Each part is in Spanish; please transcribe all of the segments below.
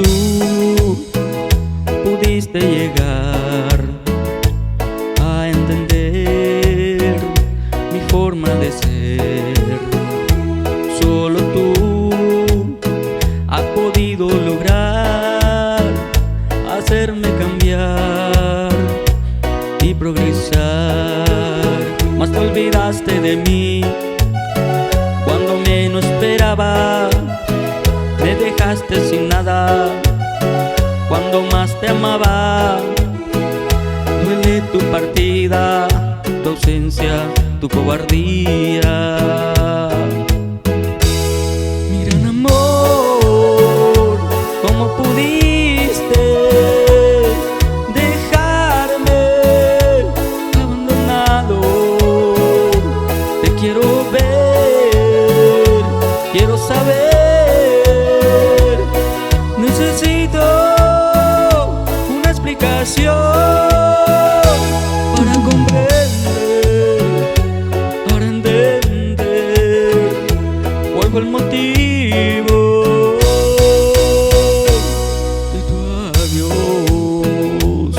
tú pudiste llegar a entender mi forma de ser. Solo tú has podido lograr hacerme cambiar y progresar. Mas te olvidaste de mí cuando menos esperaba. Me dejaste sin nada cuando más te amaba. Duele tu partida, tu ausencia, tu cobardía. Mi gran amor, ¿cómo pudiste dejarme abandonado? Te quiero ver, quiero saber. Necesito una explicación para comprender, para entender cuál fue el motivo de tu adiós.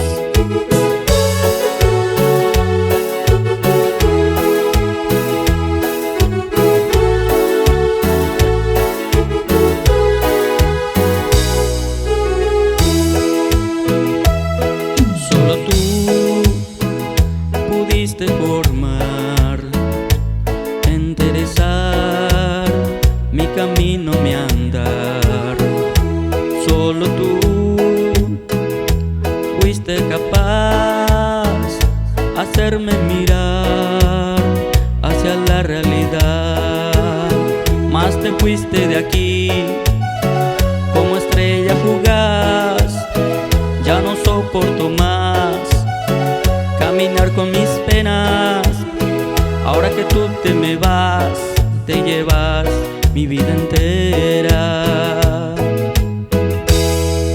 Solo tú pudiste formar, enderezar mi camino, mi andar. Solo tú fuiste capaz hacerme mirar hacia la realidad. Más te fuiste de aquí como estrella fugaz. Ya no soporto más caminar con mis penas. Ahora que tú te me vas, te llevas mi vida entera.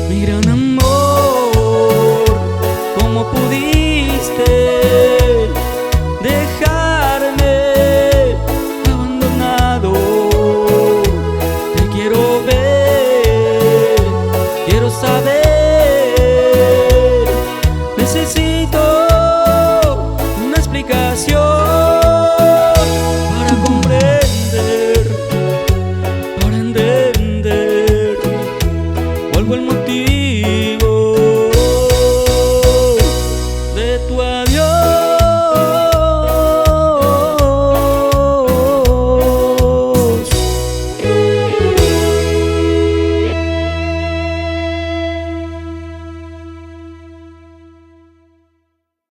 Mi gran amor, ¿cómo pudiste dejarme abandonado? Te quiero ver, quiero saber. Necesito una explicación para comprender, para entender cuál fue el motivo de tu adiós.